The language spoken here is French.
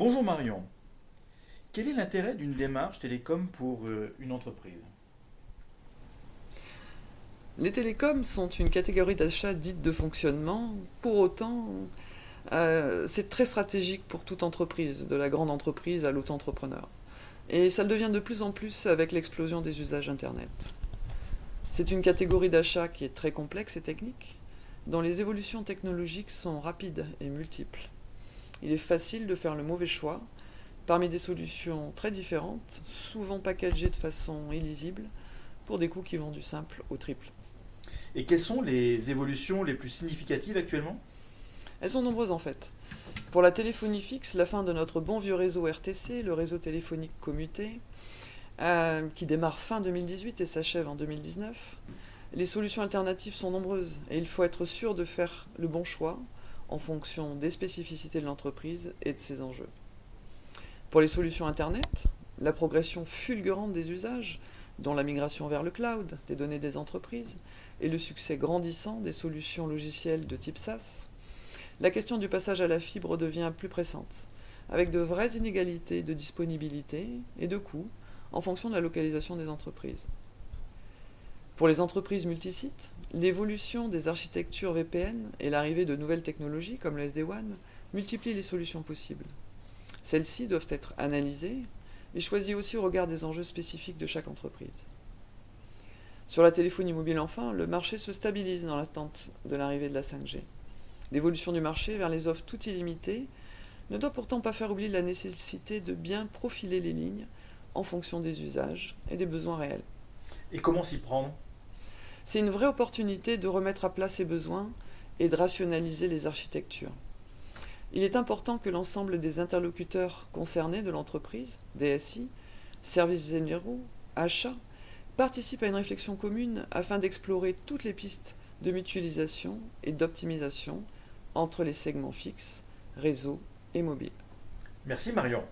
Bonjour Marion. Quel est l'intérêt d'une démarche télécom pour une entreprise? Les télécoms sont une catégorie d'achat dite de fonctionnement. Pour autant, c'est très stratégique pour toute entreprise, de la grande entreprise à l'auto-entrepreneur. Et ça le devient de plus en plus avec l'explosion des usages Internet. C'est une catégorie d'achat qui est très complexe et technique, dont les évolutions technologiques sont rapides et multiples. Il est facile de faire le mauvais choix parmi des solutions très différentes, souvent packagées de façon illisible, pour des coûts qui vont du simple au triple. Et quelles sont les évolutions les plus significatives actuellement? Elles sont nombreuses en fait. Pour la téléphonie fixe, la fin de notre bon vieux réseau RTC, le réseau téléphonique commuté, qui démarre fin 2018 et s'achève en 2019. Les solutions alternatives sont nombreuses et il faut être sûr de faire le bon choix en fonction des spécificités de l'entreprise et de ses enjeux. Pour les solutions Internet, la progression fulgurante des usages, dont la migration vers le cloud des données des entreprises et le succès grandissant des solutions logicielles de type SaaS, la question du passage à la fibre devient plus pressante, avec de vraies inégalités de disponibilité et de coûts en fonction de la localisation des entreprises. Pour les entreprises multisites, l'évolution des architectures VPN et l'arrivée de nouvelles technologies comme le SD-WAN multiplient les solutions possibles. Celles-ci doivent être analysées et choisies aussi au regard des enjeux spécifiques de chaque entreprise. Sur la téléphonie mobile enfin, le marché se stabilise dans l'attente de l'arrivée de la 5G. L'évolution du marché vers les offres tout illimitées ne doit pourtant pas faire oublier la nécessité de bien profiler les lignes en fonction des usages et des besoins réels. Et comment s'y prendre? C'est une vraie opportunité de remettre à plat ces besoins et de rationaliser les architectures. Il est important que l'ensemble des interlocuteurs concernés de l'entreprise, DSI, services généraux, achats, participent à une réflexion commune afin d'explorer toutes les pistes de mutualisation et d'optimisation entre les segments fixes, réseau et mobile. Merci Marion.